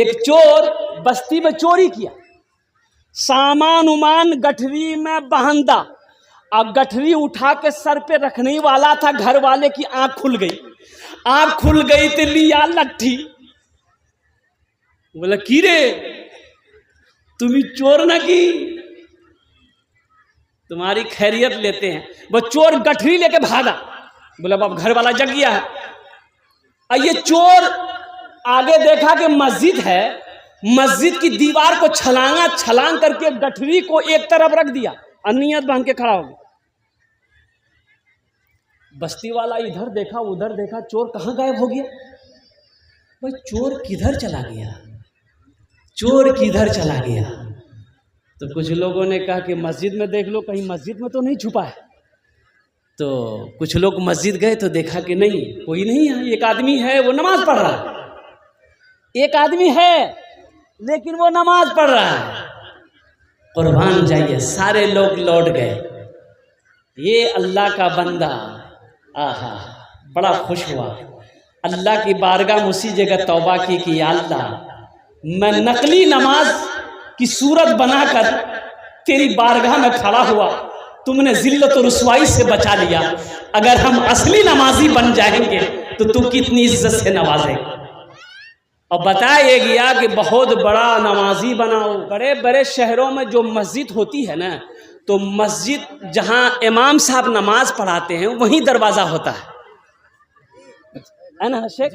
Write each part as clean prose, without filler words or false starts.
एक चोर बस्ती में चोरी किया, सामान उमान गठरी में बहंदा, और गठरी उठा के सर पे रखने वाला था। घर वाले की आंख खुल गई तो लिया लट्ठी। बोला की रे तुम्हें चोर न की, तुम्हारी खैरियत लेते हैं। वो चोर गठरी लेके भागा। बोला बाप घर वाला जग गया है। और ये चोर आगे देखा कि मस्जिद है, मस्जिद की दीवार को छलांग करके गठरी को एक तरफ रख दिया और नियत बांध के खड़ा हो गया। बस्ती वाला इधर देखा उधर देखा, चोर कहाँ गायब हो गया? भाई चोर किधर चला गया, चोर किधर चला गया? तो कुछ लोगों ने कहा कि मस्जिद में देख लो, कहीं मस्जिद में तो नहीं छुपा है। तो कुछ लोग मस्जिद गए तो देखा कि नहीं, कोई नहीं है। एक आदमी है वो नमाज पढ़ रहा है, एक आदमी है लेकिन वो नमाज पढ़ रहा है। कुर्बान जाइए, सारे लोग लौट गए। ये अल्लाह का बंदा आहा बड़ा खुश हुआ, अल्लाह की बारगाह में उसी जगह तौबा की कि या अल्लाह मैं नकली नमाज की सूरत बनाकर तेरी बारगाह में खड़ा हुआ, तुमने जिल्लत और रुसवाई से बचा लिया। अगर हम असली नमाजी बन जाएंगे तो तू कितनी इज्जत से नवाजेगा। और बताया गया कि बहुत बड़ा नमाजी बनाओ। बड़े बड़े शहरों में जो मस्जिद होती है ना, तो मस्जिद जहां इमाम साहब नमाज पढ़ाते हैं वहीं दरवाज़ा होता है ना शेख?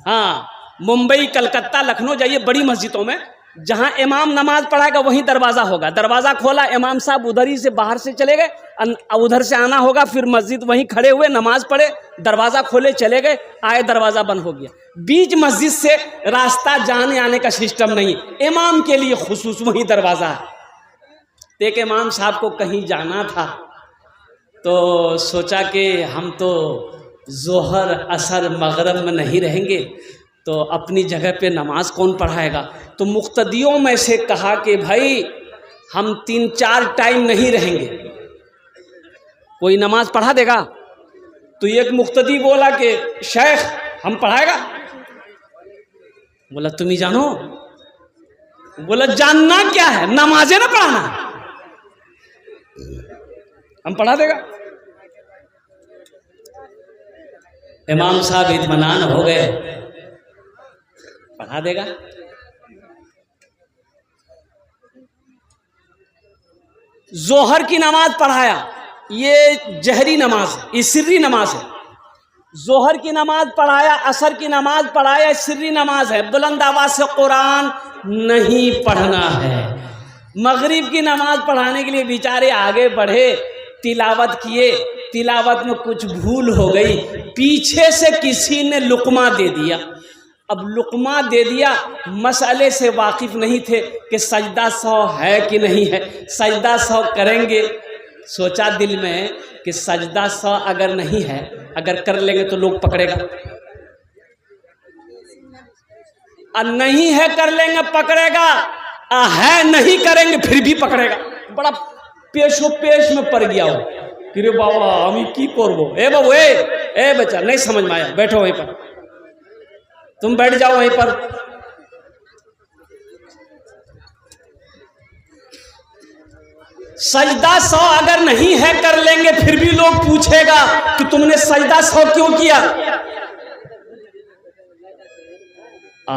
हाँ, मुंबई कलकत्ता लखनऊ जाइए बड़ी मस्जिदों में, जहां इमाम नमाज पढ़ाएगा वहीं दरवाज़ा होगा। दरवाज़ा खोला, इमाम साहब उधर ही से बाहर से चले गए, उधर से आना होगा, फिर मस्जिद वहीं खड़े हुए नमाज पढ़े, दरवाज़ा खोले चले गए, आए दरवाज़ा बंद हो गया। बीच मस्जिद से रास्ता जाने आने का सिस्टम नहीं, इमाम के लिए खुसूस वहीं दरवाज़ा है। एक इमाम साहब को कहीं जाना था तो सोचा कि हम तो जोहर असर मगरिब में नहीं रहेंगे, तो अपनी जगह पे नमाज कौन पढ़ाएगा? तो मुक्तदियों में से कहा कि भाई हम 3-4 टाइम नहीं रहेंगे, कोई नमाज पढ़ा देगा? तो एक मुक्तदी बोला कि शेख हम पढ़ाएगा। बोला तुम ही जानो। बोला जानना क्या है, नमाजें ना पढ़ाना, हम पढ़ा देगा। इमाम साहब इत्मीनान हो गए, पढ़ा देगा। जोहर की नमाज पढ़ाया, ये जहरी नमाज है, ये सिर्री नमाज है। जोहर की नमाज पढ़ाया, असर की नमाज पढ़ाया, सिर्री नमाज है, बुलंद आवाज से कुरान नहीं पढ़ना है। मगरिब की नमाज पढ़ाने के लिए बेचारे आगे बढ़े, तिलावत किए, तिलावत में कुछ भूल हो गई, पीछे से किसी ने लुकमा दे दिया। अब लुकमा दे दिया, मसले से वाकिफ नहीं थे कि सजदा 100 है कि नहीं है, सजदा 100 करेंगे। सोचा दिल में कि सजदा 100 अगर नहीं है, अगर कर लेंगे तो लोग पकड़ेगा, और नहीं है कर लेंगे पकड़ेगा, है नहीं करेंगे फिर भी पकड़ेगा। बड़ा पेशो पेश में पड़ गया हो कि रे बाबा हम की करबो। ए बाबू ए बच्चा नहीं समझ में आया, बैठो वहीं पर, तुम बैठ जाओ वहीं पर। सजदा 100 अगर नहीं है कर लेंगे फिर भी लोग पूछेगा कि तुमने सजदा 100 क्यों किया।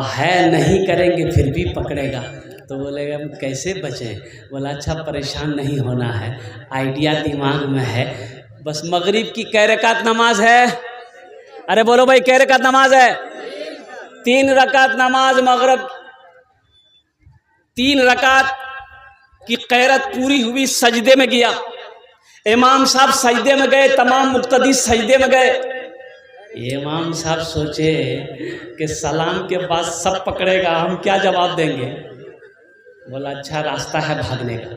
है नहीं करेंगे फिर भी पकड़ेगा। तो बोलेगा हम कैसे बचें? बोला अच्छा परेशान नहीं होना है, आइडिया दिमाग में है। बस मगरिब की कै रकात नमाज है? अरे बोलो भाई कै रकात नमाज है? 3 रकात नमाज मगरिब, 3 रकात की कैरत पूरी हुई, सजदे में गया। इमाम साहब सजदे में गए, तमाम मुक्तदी सजदे में गए। इमाम साहब सोचे कि सलाम के बाद सब पकड़ेगा, हम क्या जवाब देंगे। बोला अच्छा रास्ता है भागने का।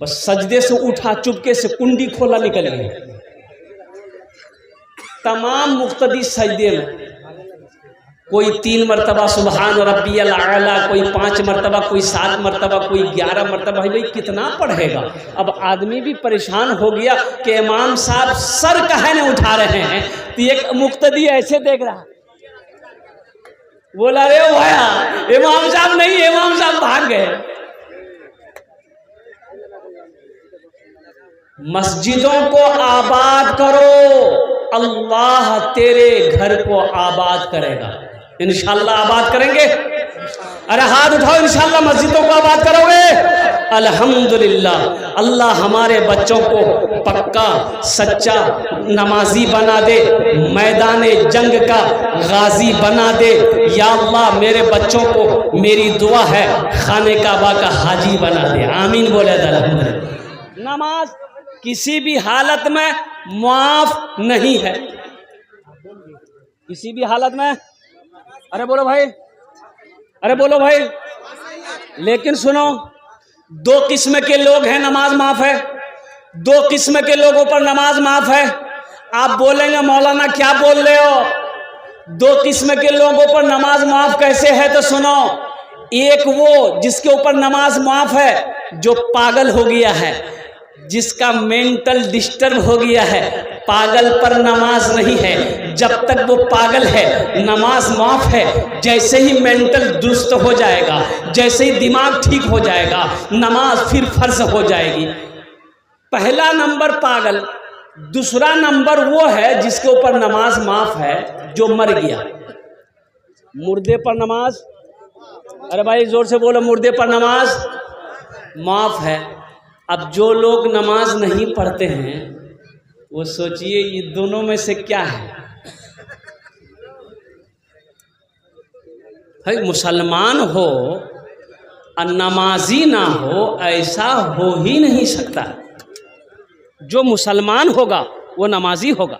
बस सजदे से उठा, चुपके से कुंडी खोला, निकल गया। तमाम मुक्तदी सजदे में, कोई 3 मरतबा सुबहान रब्बियल आला, कोई 5 मरतबा, कोई 7 मरतबा, कोई 11 मरतबा। भाई कितना पढ़ेगा? अब आदमी भी परेशान हो गया कि इमाम साहब सर कहने उठा रहे हैं। तो एक मुक्तदी ऐसे देख रहा, बोला रे भैया इमाम साहब गए। मस्जिदों को आबाद करो, अल्लाह तेरे घर को आबाद करेगा। इंशाअल्लाह आबाद करेंगे। अरे हाथ उठाओ, इंशाअल्लाह मस्जिदों को आबाद करोगे। अल्हम्दुलिल्लाह, अल्लाह हमारे बच्चों को पक्का सच्चा नमाजी बना दे, मैदान जंग का गाजी बना दे। या अल्लाह मेरे बच्चों को, मेरी दुआ है, खाने काबा का हाजी बना दे। आमीन बोले अल्हम्दुलिल्लाह। नमाज किसी भी हालत में माफ नहीं है, किसी भी हालत में। अरे बोलो भाई, अरे बोलो भाई। लेकिन सुनो, दो किस्म के लोग हैं नमाज माफ है, दो किस्म के लोगों पर नमाज माफ है। आप बोलेंगे मौलाना क्या बोल रहे हो, दो किस्म के लोगों पर नमाज माफ कैसे है? तो सुनो, एक वो जिसके ऊपर नमाज माफ है जो पागल हो गया है, जिसका मेंटल डिस्टर्ब हो गया है। पागल पर नमाज नहीं है, जब तक वो पागल है नमाज माफ है। जैसे ही मेंटल दुरुस्त हो जाएगा, जैसे ही दिमाग ठीक हो जाएगा, नमाज फिर फर्ज हो जाएगी। पहला नंबर पागल। दूसरा नंबर वो है जिसके ऊपर नमाज माफ है जो मर गया। मुर्दे पर नमाज, अरे भाई जोर से बोलो, मुर्दे पर नमाज माफ है। अब जो लोग नमाज नहीं पढ़ते हैं वो सोचिए ये दोनों में से क्या है? भाई मुसलमान हो और नमाजी ना हो, ऐसा हो ही नहीं सकता। जो मुसलमान होगा वो नमाजी होगा,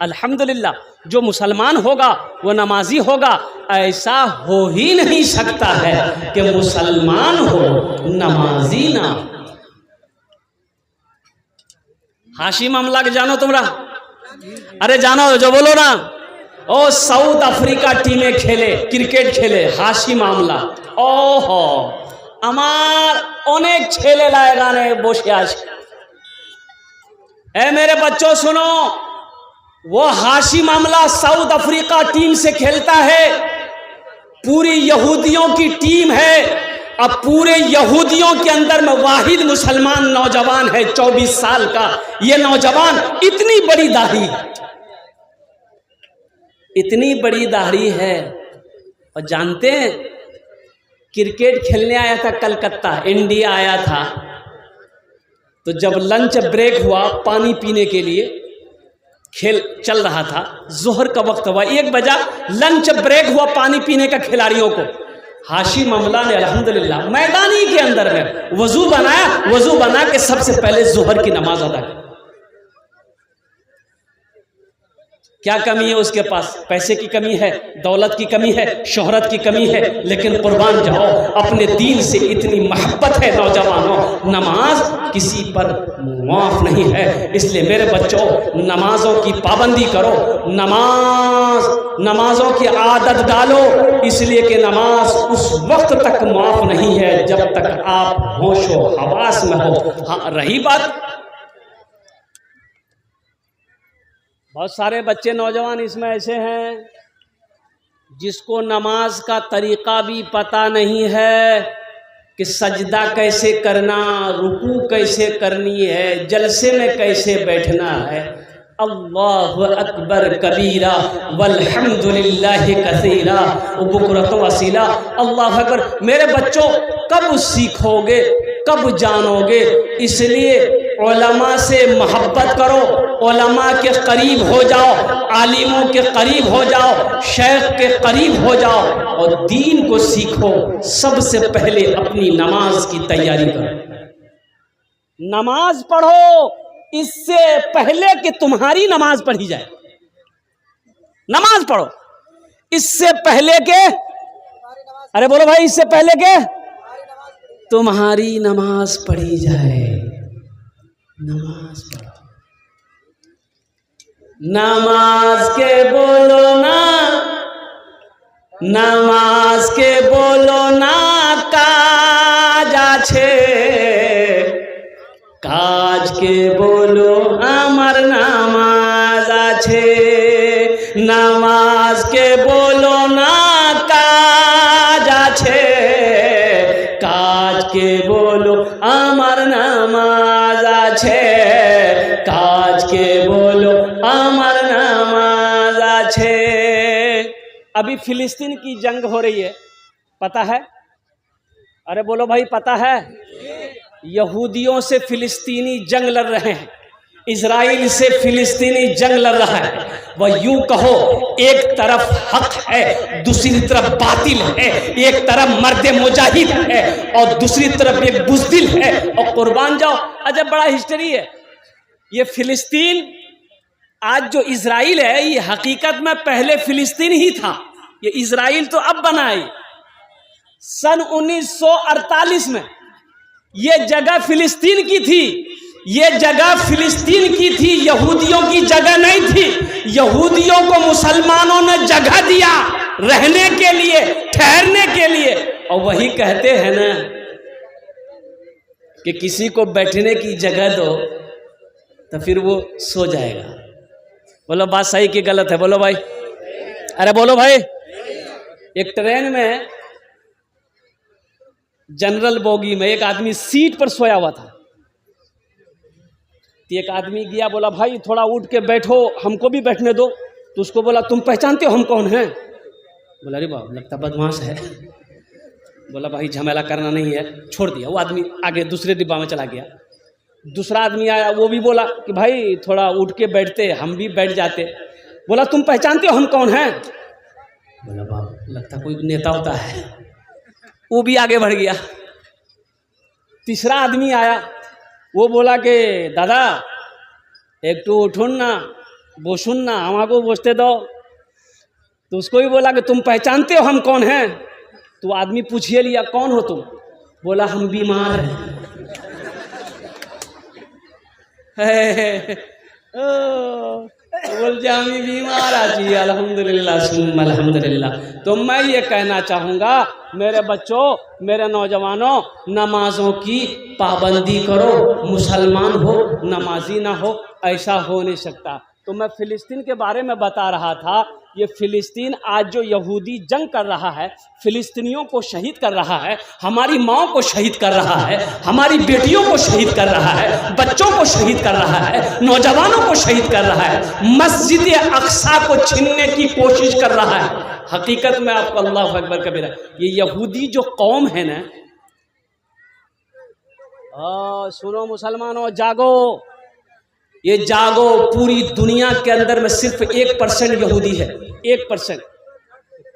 अल्हम्दुलिल्लाह। जो मुसलमान होगा वो नमाजी होगा। ऐसा हो ही नहीं सकता है कि मुसलमान हो नमाजी ना हो। हाशिम मामला के जानो तुमरा? अरे जानो, जो बोलो ना। ओ साउथ अफ्रीका टीमें खेले, क्रिकेट खेले, हाशिम मामला। ओहो আমার অনেক ছেলে লাগানে বসে আছে। ए मेरे बच्चों सुनो, वो हाशिम मामला साउथ अफ्रीका टीम से खेलता है, पूरी यहूदियों की टीम है। अब पूरे यहूदियों के अंदर में वाहिद मुसलमान नौजवान है 24 साल का। ये नौजवान इतनी बड़ी दाढ़ी, इतनी बड़ी दाढ़ी है। और जानते हैं, क्रिकेट खेलने आया था कलकत्ता, इंडिया आया था। तो जब लंच ब्रेक हुआ पानी पीने के लिए, खेल चल रहा था, जोहर का वक्त हुआ, 1 बजा, लंच ब्रेक हुआ पानी पीने का खिलाड़ियों को। हाशिम मामला ने अल्हम्दुलिल्लाह मैदानी के अंदर में वजू बनाया, वजू बना के सबसे पहले जोहर की नमाज अदा की। क्या कमी है उसके पास? पैसे की कमी है, दौलत की कमी है, शोहरत की कमी है, लेकिन कुर्बान जाओ, अपने दीन से इतनी मोहब्बत है नौजवानों। नमाज किसी पर माफ नहीं है। इसलिए मेरे बच्चों, नमाजों की पाबंदी करो, नमाजों की आदत डालो। इसलिए कि नमाज उस वक्त तक माफ नहीं है जब तक आप होशो हवास में हो। हाँ, रही बात, बहुत सारे बच्चे नौजवान इसमें ऐसे हैं जिसको नमाज का तरीक़ा भी पता नहीं है कि सजदा कैसे करना, रुकू कैसे करनी है, जलसे में कैसे बैठना है। अल्लाहु अकबर कबीरा वल्हम्दुलिल्लाहि कसीरा व बुकरतु वसीला। अल्लाह अकबर। मेरे बच्चों, कब सीखोगे, कब जानोगे? इसलिए उलमा से मोहब्बत करो, उलमा के करीब हो जाओ, आलिमों के करीब हो जाओ, शेख के करीब हो जाओ और दीन को सीखो। सबसे पहले अपनी नमाज की तैयारी करो, नमाज पढ़ो इससे पहले कि तुम्हारी नमाज पढ़ी जाए। नमाज पढ़ो इससे पहले के, अरे बोलो भाई, इससे पहले के तुम्हारी नमाज पढ़ी जाए। नमाज पढ़ो, नमाज के बोलो ना, नमाज के बोलो ना काज आछे, काज के बोलो आमार नामाज आछे। नमाज के बोलो ना काज आछे, के बोलो आमार नामाज आछे, काज के बोलो आमार नामाज आछे। अभी फिलिस्तीन की जंग हो रही है, पता है? अरे बोलो भाई, पता है? यहूदियों से फिलिस्तीनी जंग लड़ रहे हैं, इजराइल से फिलिस्तीनी जंग लड़ रहा है। वह यूं कहो, एक तरफ हक है, दूसरी तरफ बातिल है, एक तरफ मर्द मुजाहिद है और दूसरी तरफ एक बुज़दिल है, और कुर्बान जाओ। अजब बड़ा हिस्ट्री है ये फिलिस्तीन। आज जो इजराइल है ये हकीकत में पहले फिलिस्तीन ही था, ये इजराइल तो अब बना है। सन 1948 में ये जगह फिलिस्तीन की थी, ये जगह फिलिस्तीन की थी, यहूदियों की जगह नहीं थी। यहूदियों को मुसलमानों ने जगह दिया रहने के लिए, ठहरने के लिए, और वही कहते हैं ना कि किसी को बैठने की जगह दो तो फिर वो सो जाएगा। बोलो बात सही कि गलत है? बोलो भाई, अरे बोलो भाई। एक ट्रेन में जनरल बोगी में एक आदमी सीट पर सोया हुआ था। तो एक आदमी गया, बोला भाई थोड़ा उठ के बैठो, हमको भी बैठने दो। तो उसको बोला तुम पहचानते हो हम कौन हैं? बोला अरे बाप, लगता बदमाश है। बोला भाई झमेला करना नहीं है, छोड़ दिया। वो आदमी आगे दूसरे डिब्बा में चला गया। दूसरा आदमी आया, वो भी बोला कि भाई थोड़ा उठ के बैठते, हम भी बैठ जाते। बोला तुम पहचानते हो हम कौन हैं? बोला बाप, लगता कोई नेता होता है। वो भी आगे बढ़ गया। तीसरा आदमी आया, वो बोला कि दादा एक तो उठुन ना, बोसुन ना, हमारे बोसते दो। तो उसको भी बोला कि तुम पहचानते हो हम कौन हैं? तो आदमी पूछिए लिया कौन हो तुम? बोला हम बीमार हैं। बोल जामी बीमार आजी, अल्हम्दुलिल्लाह सुम्मा अल्हम्दुलिल्लाह। तो मैं ये कहना चाहूँगा मेरे बच्चों, मेरे नौजवानों, नमाजों की पाबंदी करो। मुसलमान हो नमाजी ना हो, ऐसा हो नहीं सकता। तो मैं फिलिस्तीन के बारे में बता रहा था। ये फिलिस्तीन आज जो यहूदी जंग कर रहा है, फिलिस्तीनियों को शहीद कर रहा है, हमारी माँओं को शहीद कर रहा है, हमारी बेटियों को शहीद कर रहा है, बच्चों को शहीद कर रहा है, नौजवानों को शहीद कर रहा है, मस्जिद अक्सा को छीनने की कोशिश कर रहा है। हकीकत में आपको अल्लाह अकबर कबीरा, ये यहूदी जो कौम है ना, सुनो मुसलमानों, जागो, ये जागो। पूरी दुनिया के अंदर में सिर्फ 1% यहूदी है, 1%,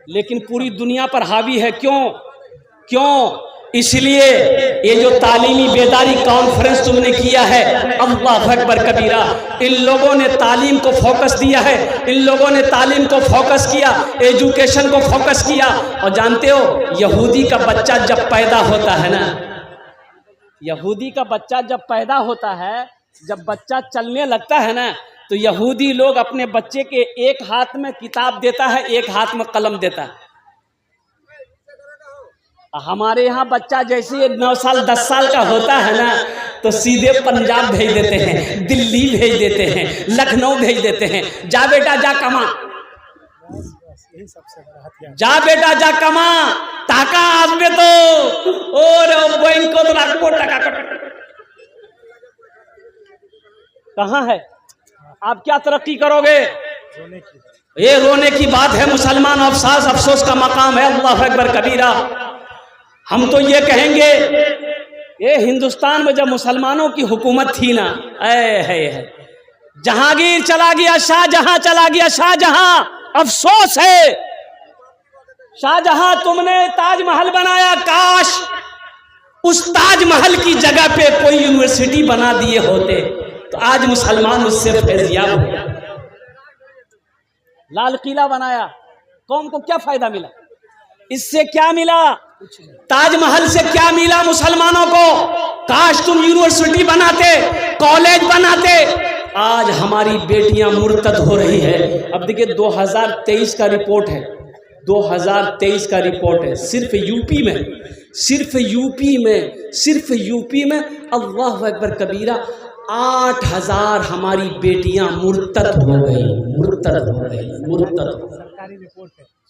लेकिन पूरी दुनिया पर हावी है। क्यों? इसलिए ये जो तालीमी बेदारी कॉन्फ्रेंस तुमने किया है, अल्लाह अकबर कबीरा, इन लोगों ने तालीम को फोकस दिया है, इन लोगों ने तालीम को फोकस किया, एजुकेशन को फोकस किया। और जानते हो, यहूदी का बच्चा जब पैदा होता है ना, यहूदी का बच्चा जब पैदा होता है, जब बच्चा चलने लगता है ना, तो यहूदी लोग अपने बच्चे के एक हाथ में किताब देता है, एक हाथ में कलम देता है। हमारे यहाँ बच्चा जैसे 9 साल 10 साल का होता है ना, तो सीधे पंजाब भेज देते हैं, दिल्ली भेज देते हैं, लखनऊ भेज देते हैं। जा बेटा जा कमा, जा बेटा जा कमा, टाका आसबे तो और बैंक को तो रखो टाका कहाँ है? आप क्या तरक्की करोगे? ये रोने की बात है मुसलमान, अफसोस का मकाम है। अल्लाह अकबर कबीरा। हम तो ये कहेंगे, ये हिंदुस्तान में जब मुसलमानों की हुकूमत थी ना, है जहांगीर चला गया, शाहजहां चला गया, शाहजहां, अफसोस है। शाहजहां तुमने ताजमहल बनाया, काश उस ताजमहल की जगह पे कोई यूनिवर्सिटी बना दिए होते तो आज मुसलमान उससे फैज़याब हो गया। लाल किला बनाया, कौम को क्या फायदा मिला? इससे क्या मिला? ताजमहल से क्या मिला मुसलमानों को? काश तुम यूनिवर्सिटी बनाते, कॉलेज बनाते। आज हमारी बेटियां मुर्तद हो रही है। अब देखिए 2023 का रिपोर्ट है, 2023 का रिपोर्ट है, सिर्फ यूपी में अल्लाह अकबर कबीरा 8000 हमारी बेटियां मुर्तद हो गई।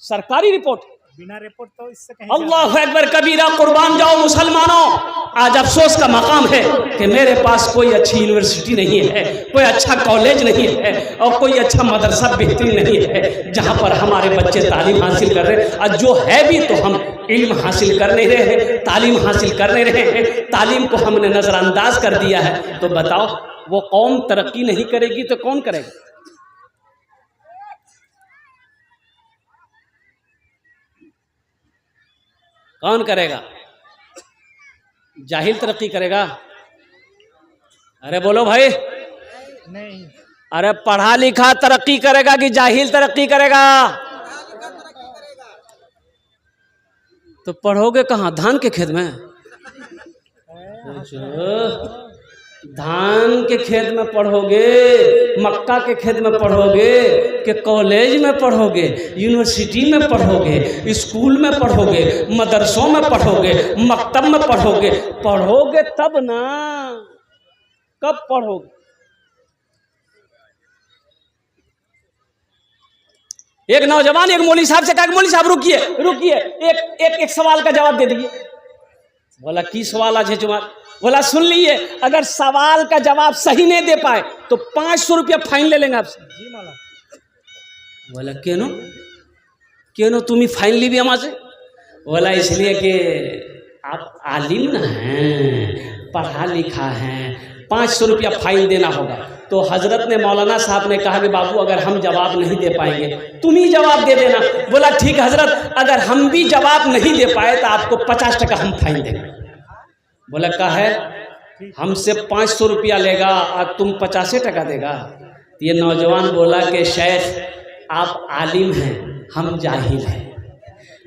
सरकारी रिपोर्ट, बिना रिपोर्ट तो इससे कहीं। अल्लाह अकबर कबीरा, कुर्बान जाओ मुसलमानों। आज अफसोस का मकाम है कि मेरे पास कोई अच्छी यूनिवर्सिटी नहीं है, कोई अच्छा कॉलेज नहीं है और कोई अच्छा मदरसा बेहतरीन नहीं है जहाँ पर हमारे बच्चे तालीम हासिल कर रहे हैं। और जो है भी तो हम इल्म हासिल कर नहीं रहे हैं, तालीम हासिल कर नहीं रहे हैं, तालीम को हमने नज़रअंदाज कर दिया है। तो बताओ वो कौम तरक्की नहीं करेगी तो कौन करेगा? कौन करेगा? जाहिल तरक्की करेगा? अरे बोलो भाई, नहीं। अरे पढ़ा लिखा तरक्की करेगा कि जाहिल तरक्की करेगा? तो पढ़ोगे कहाँ? धान के खेत में? धान के खेत में पढ़ोगे, मक्का के खेत में पढ़ोगे कि कॉलेज में पढ़ोगे, यूनिवर्सिटी में पढ़ोगे, स्कूल में पढ़ोगे, मदरसों में पढ़ोगे, मकतब में पढ़ोगे? पढ़ोगे तब ना, कब पढ़ोगे? एक नौजवान एक मौलवी साहब से कहा कि मौलवी साहब रुकिए रुकिए, एक सवाल का जवाब दे दीजिए। बोला की सवाल आज है जवाब? बोला सुन लीजिए, अगर सवाल का जवाब सही नहीं दे पाए तो 500 रुपया फाइन ले लेंगे आपसे। जी माला। बोला क्यों क्यों तुम ही फाइन ली भी हमारे? बोला इसलिए कि आप आलिम ना हैं, पढ़ा लिखा हैं, 500 रुपया फाइन देना होगा। तो हजरत ने मौलाना साहब ने कहा कि बाबू अगर हम जवाब नहीं दे पाएंगे तुम ही जवाब दे देना। बोला ठीक हजरत, अगर हम भी जवाब नहीं दे पाए तो आपको 50 टका हम फाइन देंगे। बोला कहा है हमसे 500 रुपया लेगा और तुम 50 टका देगा? ये नौजवान बोला कि शेख आप आलिम हैं, हम जाहिल हैं,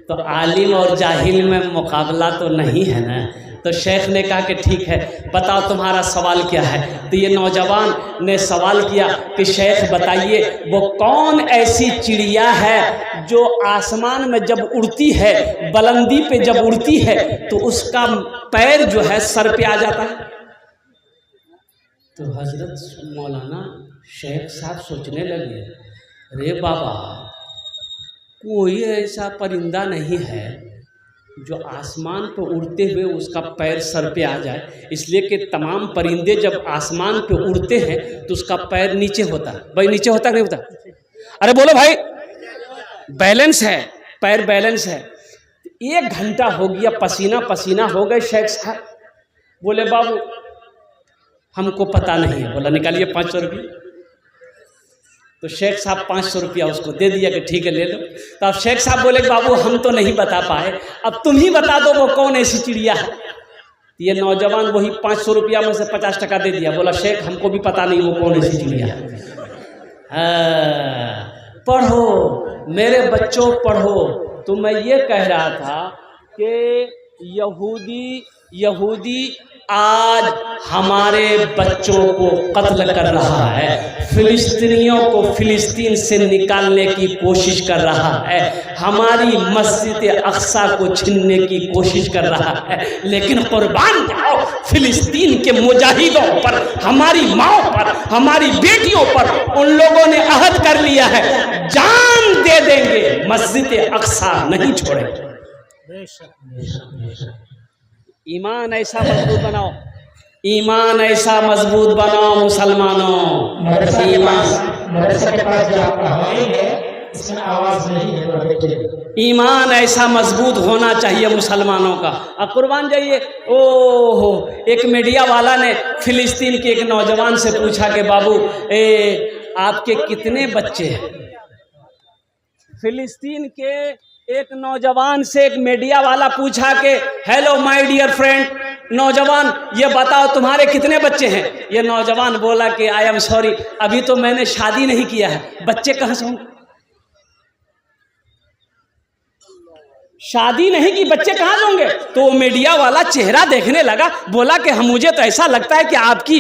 तो आलिम और जाहिल में मुकाबला तो नहीं है ना। तो शेख ने कहा कि ठीक है बताओ तुम्हारा सवाल क्या है। तो ये नौजवान ने सवाल किया कि शेख बताइए वो कौन ऐसी चिड़िया है जो आसमान में जब उड़ती है, बुलंदी पे जब उड़ती है तो उसका पैर जो है सर पे आ जाता है? तो हजरत मौलाना शेख साहब सोचने लगे, अरे बाबा कोई ऐसा परिंदा नहीं है जो आसमान पर उड़ते हुए उसका पैर सर पे आ जाए, इसलिए कि तमाम परिंदे जब आसमान पे उड़ते हैं तो उसका पैर नीचे होता है। भाई नीचे होता है नहीं होता? अरे बोलो भाई, बैलेंस है, पैर बैलेंस है। 1 घंटा हो गया, पसीना पसीना हो गए शेख साहब। बोले बाबू हमको पता नहीं है। बोला निकालिए 500 रुपये। तो शेख साहब 500 रुपया उसको दे दिया कि ठीक है ले लो। तो अब शेख साहब बोले बाबू हम तो नहीं बता पाए, अब तुम ही बता दो वो कौन ऐसी चिड़िया है। ये नौजवान वही 500 रुपया में से 50 टका दे दिया। बोला शेख हमको भी पता नहीं वो कौन ऐसी चिड़िया है। पढ़ो मेरे बच्चों पढ़ो। तो मैं ये कह रहा था कि यहूदी आज हमारे बच्चों को कत्ल कर रहा है, फिलिस्तीनियों को फिलिस्तीन से निकालने की कोशिश कर रहा है, हमारी मस्जिद अक्सा को छीनने की कोशिश कर रहा है। लेकिन कुर्बान जाओ फिलिस्तीन के मुजाहिदों पर, हमारी माओ पर, हमारी बेटियों पर उन लोगों ने अहद कर लिया है जान दे देंगे, मस्जिद अक्सा नहीं छोड़ेंगे। ईमान ऐसा मजबूत बनाओ, ईमान ऐसा मजबूत बनाओ मुसलमानों। ईमान ऐसा मजबूत होना चाहिए मुसलमानों का। अब कुर्बान जाइए। ओहो, एक मीडिया वाला ने फिलिस्तीन के एक नौजवान से पूछा कि बाबू आपके कितने बच्चे हैं? फिलिस्तीन के एक नौजवान से एक मीडिया वाला पूछा कि हेलो माय डियर फ्रेंड, नौजवान ये बताओ तुम्हारे कितने बच्चे हैं? ये नौजवान बोला कि आई एम सॉरी अभी तो मैंने शादी नहीं किया है, बच्चे कहाँ से होंगे? शादी नहीं की बच्चे कहाँ से होंगे? तो मीडिया वाला चेहरा देखने लगा, बोला कि हम मुझे तो ऐसा लगता है कि आपकी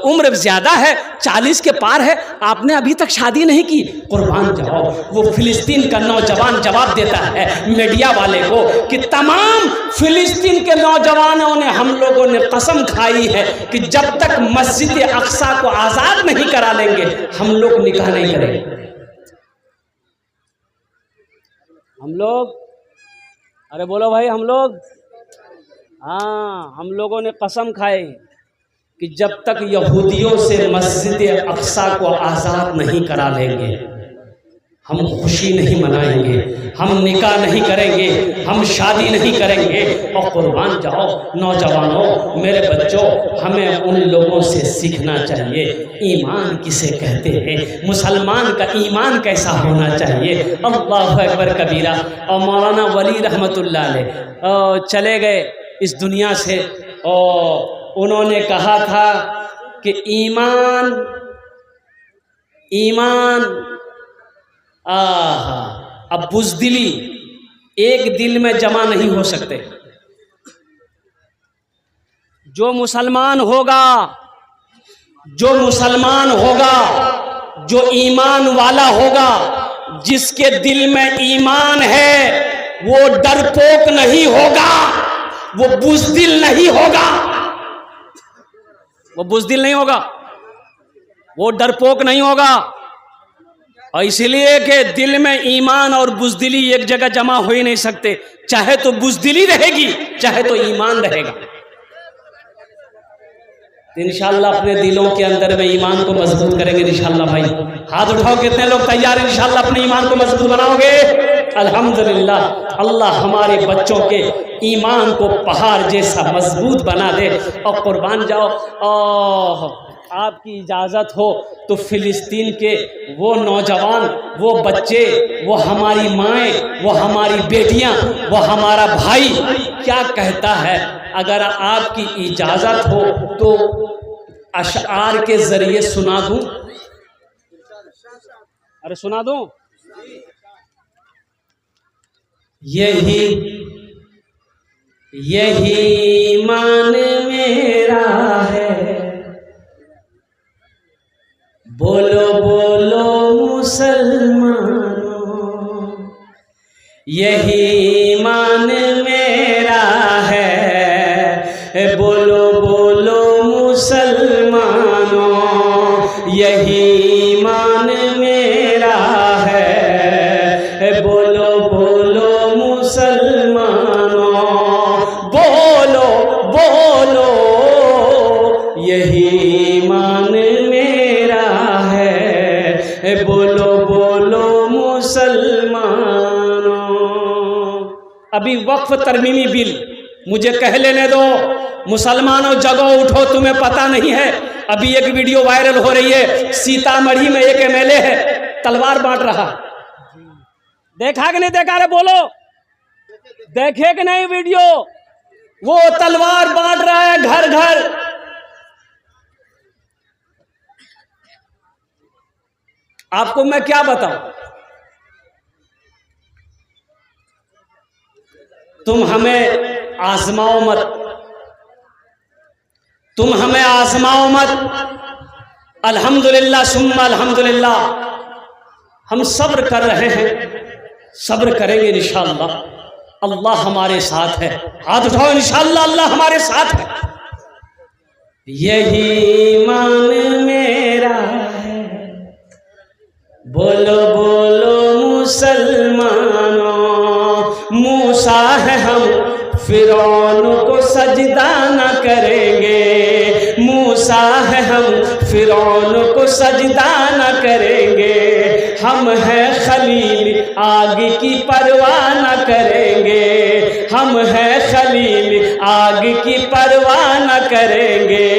उम्र ज़्यादा है, 40 के पार है, आपने अभी तक शादी नहीं की। कुर्बान जाओ, वो फिलिस्तीन का नौजवान जवाब देता है मीडिया वाले को कि तमाम फिलिस्तीन के नौजवानों ने, हम लोगों ने कसम खाई है कि जब तक मस्जिद अक्सा को आज़ाद नहीं करा लेंगे हम लोग निकाह नहीं करेंगे। हम लोग, अरे बोलो भाई, हम लोग हाँ, हम लोगों ने कसम खाई कि जब तक यहूदियों से मस्जिद अक्सा को आज़ाद नहीं करा लेंगे हम खुशी नहीं मनाएंगे, हम निकाह नहीं करेंगे, हम शादी नहीं करेंगे। और कुर्बान जाओ नौजवानों, मेरे बच्चों, हमें उन लोगों से सीखना चाहिए ईमान किसे कहते हैं, मुसलमान का ईमान कैसा होना चाहिए। अल्लाहु अकबर कबीरा। और मौलाना वली रहमतुल्लाह अलैह चले गए इस दुनिया से और उन्होंने कहा था कि ईमान अब बुज़दिली एक दिल में जमा नहीं हो सकते। जो मुसलमान होगा, जो ईमान वाला होगा, जिसके दिल में ईमान है, वो डरपोक नहीं होगा, वो बुज़दिल नहीं होगा, वो डरपोक नहीं होगा। और इसलिए कि दिल में ईमान और बुज़दिली एक जगह जमा हो ही नहीं सकते। चाहे तो बुज़दिली रहेगी, चाहे तो ईमान रहेगा। इंशाअल्लाह अपने दिलों के अंदर में ईमान को मजबूत करेंगे इंशाअल्लाह। भाई हाथ उठाओ, कितने लोग तैयार हैं इंशाअल्लाह अपने ईमान को मजबूत बनाओगे? अल्हम्दुलिल्लाह। अल्लाह हमारे बच्चों के ईमान को पहाड़ जैसा मजबूत बना दे। और कुर्बान जाओ, आपकी इजाज़त हो तो फ़िलिस्तीन के वो नौजवान, वो बच्चे, वो हमारी माएँ, वो हमारी बेटियाँ, वो हमारा भाई क्या कहता है, अगर आपकी इजाज़त हो तो अशआर के ज़रिए सुना दूँ? अरे सुना दूँ? यही ईमान मेरा है, बोलो बोलो मुसलमानों, यही ईमान मेरा है, बोलो बोलो मुसलमानों, यही ईमान मेरा है, बोलो बोलो मुसलमानों, बोलो बोलो यही ईमान मेरा है, बोलो बोलो मुसलमानों। अभी वक्फ तरमीमी बिल मुझे कह लेने दो। मुसलमानों जगो उठो, तुम्हें पता नहीं है, अभी एक वीडियो वायरल हो रही है, सीतामढ़ी में एक एमएलए है तलवार बांट रहा। देखा कि नहीं देखा? रे बोलो, देखे कि नहीं वीडियो? वो तलवार बांट रहा है घर घर। आपको मैं क्या बताऊं, तुम हमें आजमाओ मत, तुम हमें आजमाओ मत। अल्हम्दुलिल्लाह सुम्मा अल्हम्दुलिल्लाह, हम सब्र कर रहे हैं, सब्र करेंगे इंशाअल्लाह। अल्लाह हमारे साथ है। हाथ उठाओ, इंशाअल्लाह अल्लाह हमारे साथ है। यही ईमान मेरा है, बोलो बोलो मुसलमानों, मूसा है हम फिरौन को सजदा न करेंगे, मूसा है हम फिरौन को सजदा न करेंगे, हम हैं खलील आग की परवाह न करेंगे, हम हैं खलील आग की परवाह न करेंगे।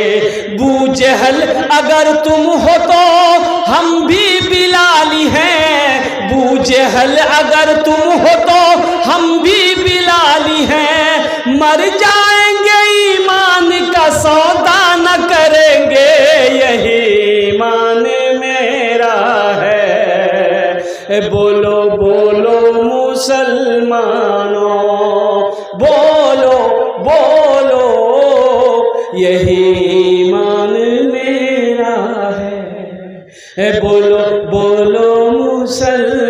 बू जहल अगर तुम हो तो हम भी बिलाली हैं, बू जहल अगर तुम हो तो हम भी बिलाली हैं, मर जाएंगे ईमान का सौदा न करेंगे, यही ईमान मेरा है, बोलो बोलो मुसलमानों, बोलो बोलो यही ईमान मेरा है, बोलो बोलो मुसलमानों।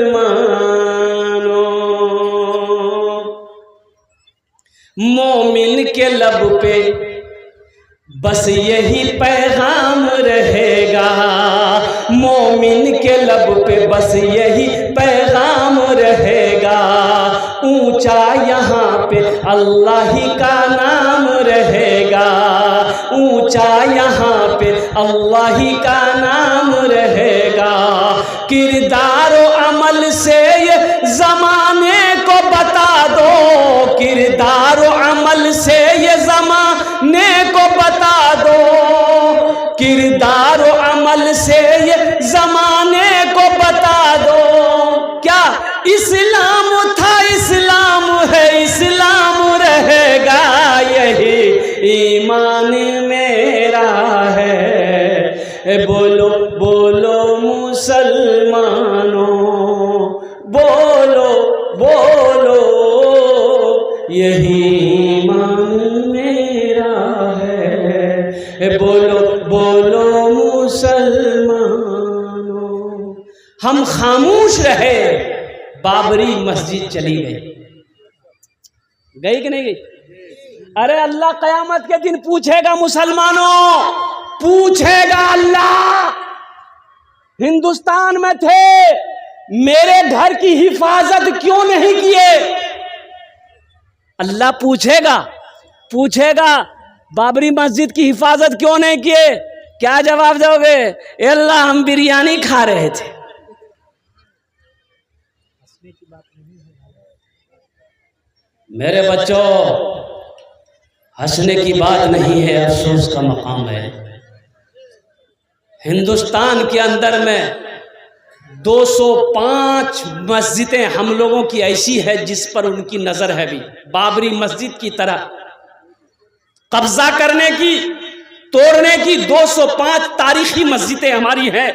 मोमिन के लब पे बस यही पैगाम रहेगा, मोमिन के लब पे बस यही पैगाम रहेगा, ऊंचा यहाँ यहाँ पे अल्लाह ही का नाम रहेगा, ऊंचा यहाँ पे अल्लाह ही का नाम रहेगा। किरदार अमल से ये ज़माने को बता दो, किरदार अमल से ये ज़माने को बता दो, किरदार अमल से ये ज़माने को बता दो। क्या इस्लाम था, इस्लाम है, इस्लाम रहेगा, यही ईमान मेरा है। बोलो बोलो मुसलमानों, बोलो बोलो यही ईमान मेरा है। बोलो बोलो मुसलमानों। हम खामोश रहे, बाबरी मस्जिद चली गई। गई कि नहीं गई? अरे अल्लाह कयामत के दिन पूछेगा मुसलमानों, पूछेगा अल्लाह, हिंदुस्तान में थे, मेरे घर की हिफाजत क्यों नहीं किए? अल्लाह पूछेगा, पूछेगा बाबरी मस्जिद की हिफाजत क्यों नहीं किए? क्या जवाब दोगे? अल्लाह हम बिरयानी खा रहे थे। मेरे बच्चों, हंसने की बात नहीं है, अफसोस का मकाम है। हिंदुस्तान के अंदर में 205 मस्जिदें हम लोगों की ऐसी है जिस पर उनकी नजर है भी। बाबरी मस्जिद की तरह कब्जा करने की, तोड़ने की 205 तारीखी मस्जिदें हमारी हैं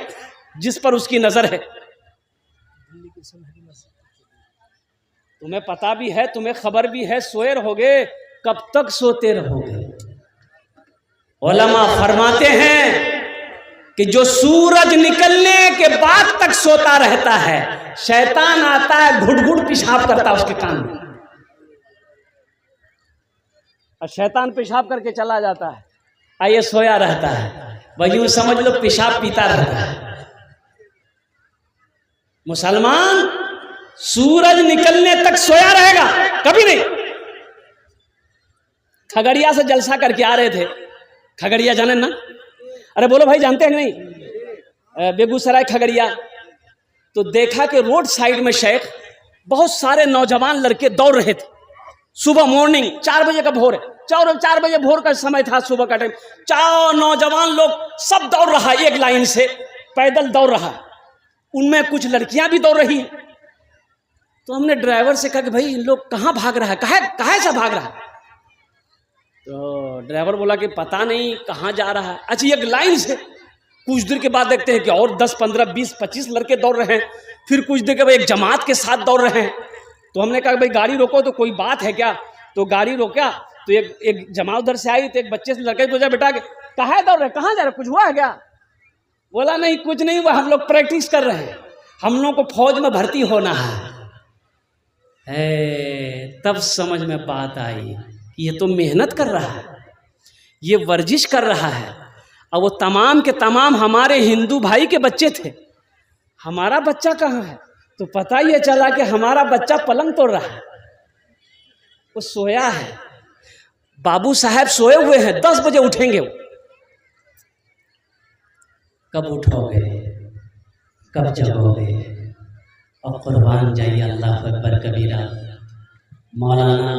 जिस पर उसकी नजर है। तुम्हें पता भी है, तुम्हें खबर भी है, सोए रहोगे, कब तक सोते रहोगे? उलमा फरमाते हैं कि जो सूरज निकलने के बाद तक सोता रहता है, शैतान आता है, घुट घुट पेशाब करता है उसके कान में, और शैतान पेशाब करके चला जाता है, आइए सोया रहता है। वही यूं समझ लो पेशाब पीता रहता है। मुसलमान सूरज निकलने तक सोया रहेगा, कभी नहीं। खगड़िया से जलसा करके आ रहे थे, खगड़िया जाने ना? अरे बोलो भाई, जानते हैं नहीं? बेगूसराय खगड़िया। तो देखा कि रोड साइड में शेख बहुत सारे नौजवान लड़के दौड़ रहे थे। सुबह मॉर्निंग 4 बजे का भोर है, 4 बजे भोर का समय था, सुबह का टाइम। 4 नौजवान लोग सब दौड़ रहा है, एक लाइन से पैदल दौड़ रहा है। उनमें कुछ लड़कियां भी दौड़ रही हैं। तो हमने ड्राइवर से कहा कि भाई इन लोग कहाँ भाग रहा है, कहाँ से भाग रहा है? तो ड्राइवर बोला कि पता नहीं कहाँ जा रहा है। अच्छा, एक लाइन से। कुछ देर के बाद देखते हैं कि और 10, 15, 20, 25 लड़के दौड़ रहे हैं। फिर कुछ देर के बाद एक जमात के साथ दौड़ रहे हैं। तो हमने कहा भाई गाड़ी रोको, तो कोई बात है क्या? तो गाड़ी रोका तो एक जमात उधर से आई। तो एक बच्चे से लड़के पूछा, बेटा कहाँ दौड़ रहे, कहाँ जा रहे, कुछ हुआ है क्या? बोला नहीं, कुछ नहीं हुआ, हम लोग प्रैक्टिस कर रहे हैं, हम लोग को फौज में भर्ती होना है। तब समझ में बात आई कि ये तो मेहनत कर रहा है, ये वर्जिश कर रहा है। और वो तमाम के तमाम हमारे हिंदू भाई के बच्चे थे। हमारा बच्चा कहाँ है? तो पता ये चला कि हमारा बच्चा पलंग तोड़ रहा है, वो सोया है। बाबू साहब सोए हुए हैं, 10 बजे उठेंगे वो। कब उठोगे, कब जगोगे? और कुर्बान जाइए, अल्लाह अकबर कबीरा। मौलाना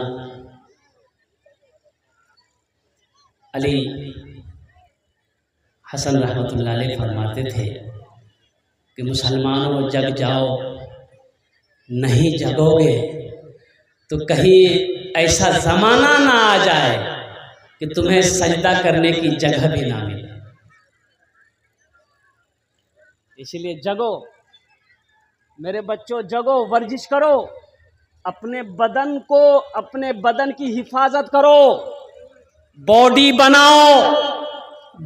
अली हसन रहमतुल्लाह अलैह फरमाते थे कि मुसलमानों जग जाओ, नहीं जगोगे तो कहीं ऐसा ज़माना ना आ जाए कि तुम्हें सजदा करने की जगह भी ना मिले। इसलिए जगो मेरे बच्चों, जगो, वर्जिश करो, अपने बदन को, अपने बदन की हिफाजत करो, बॉडी बनाओ,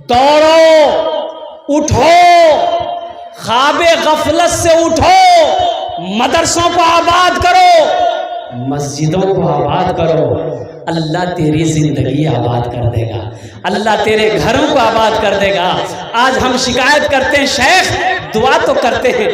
दौड़ो, उठो, ख्वाबे गफलत से उठो, मदरसों को आबाद करो, मस्जिदों को आबाद करो। अल्लाह तेरी जिंदगी आबाद कर देगा, अल्लाह तेरे घरों को आबाद कर देगा। आज हम शिकायत करते हैं, शेख दुआ तो करते हैं,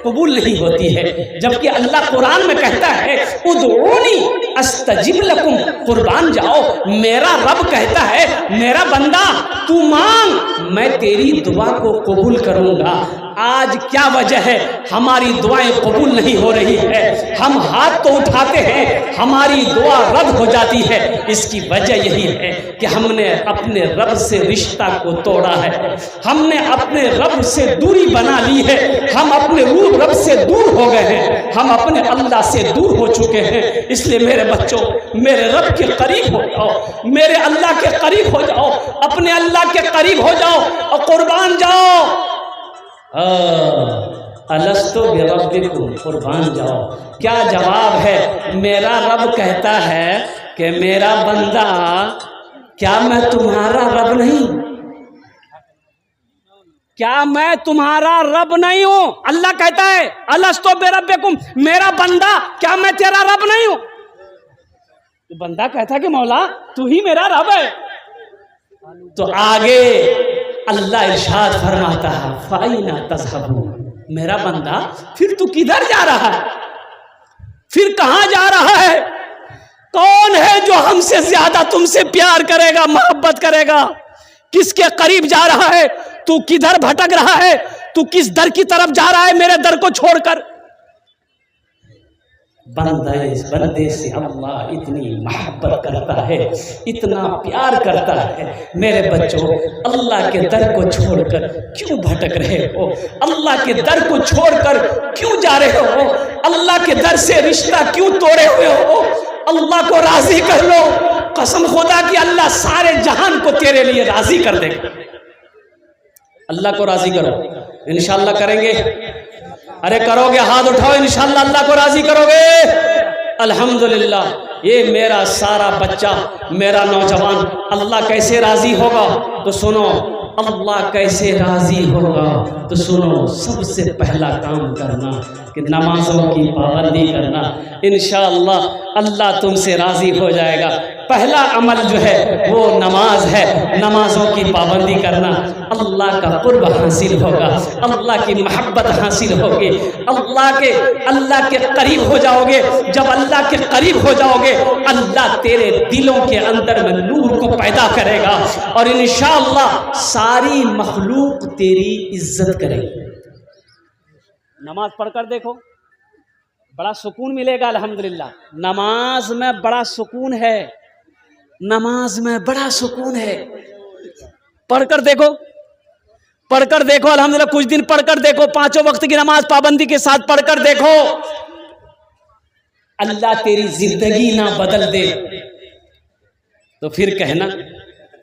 कबूल नहीं होती है। जबकि अल्लाह कुरान में कहता है उदऊनी अस्तजिब लकुम, कुर्बान जाओ। मेरा रब कहता है मेरा बंदा तू मांग, मैं तेरी दुआ को कबूल करूंगा। आज क्या वजह है हमारी दुआएं कबूल नहीं हो रही है? हम हाथ तो उठाते हैं, हमारी दुआ रद्द हो जाती है। इसकी वजह यही है कि हमने अपने रब से रिश्ता को तोड़ा है, हमने अपने रब से दूरी बना ली है, हम अपने रब से दूर हो गए हैं, हम अपने अल्लाह से दूर हो चुके हैं। इसलिए मेरे बच्चों, मेरे रब के करीब हो जाओ, मेरे अल्लाह के करीब हो जाओ, अपने अल्लाह के करीब हो जाओ और कुर्बान जाओ। अलस्तो बिरब्बिकुम, कुर्बान जाओ। क्या जवाब है? मेरा रब कहता है कि मेरा बंदा, क्या मैं तुम्हारा रब नहीं? क्या मैं तुम्हारा रब नहीं हूं? अल्लाह कहता है अलस्तो बिरब्बिकुम, मेरा बंदा क्या मैं तेरा रब नहीं हूं? तो बंदा कहता कि मौला तू ही मेरा रब है। तो आगे अल्लाह इरशाद फरमाता है फाइना तज़हबून, मेरा बंदा फिर तू किधर जा रहा है? फिर कहां जा रहा है? कौन है जो हमसे ज्यादा तुमसे प्यार करेगा, मोहब्बत करेगा? किसके करीब जा रहा है? तू किधर भटक रहा है? तू किस दर की तरफ जा रहा है मेरे दर को छोड़कर? बंदे से अल्लाह इतनी मोहब्बत करता है, इतना प्यार करता है। मेरे बच्चों, अल्लाह के दर को छोड़कर क्यों भटक रहे हो? अल्लाह के दर को छोड़कर क्यों जा रहे हो? अल्लाह के दर से रिश्ता क्यों तोड़े हुए हो? अल्लाह को राजी कर लो। कसम खुदा की अल्लाह सारे जहान को तेरे लिए राजी कर देगा। अल्लाह को राजी करो, इंशाअल्लाह करेंगे। अरे करोगे? हाथ उठाओ, इंशाअल्लाह अल्लाह को राजी करोगे। अल्हम्दुलिल्लाह, ये मेरा सारा बच्चा, मेरा नौजवान अल्लाह कैसे राजी होगा? तो सुनो, अल्लाह कैसे राजी होगा तो सुनो। सबसे पहला काम करना कि नमाजों की पाबंदी करना। इंशाअल्लाह अल्लाह तुमसे राजी हो जाएगा। पहला अमल जो है वो नमाज है, नमाजों की पाबंदी करना। अल्लाह का कुर्ब हासिल होगा, अल्लाह की मोहब्बत हासिल होगी, अल्लाह के करीब हो जाओगे। जब अल्लाह के करीब हो जाओगे, अल्लाह तेरे दिलों के अंदर में नूर को पैदा करेगा और इंशाअल्लाह सारी मखलूक तेरी इज्जत करेगी। नमाज पढ़कर देखो, बड़ा सुकून मिलेगा। अल्हम्दुलिल्लाह, नमाज में बड़ा सुकून है, नमाज में बड़ा सुकून है। पढ़कर देखो, पढ़कर देखो। अल्हम्दुलिल्लाह, कुछ दिन पढ़कर देखो, 5 वक्त की नमाज पाबंदी के साथ पढ़कर देखो। अल्लाह तेरी जिंदगी ना बदल दे तो फिर कहना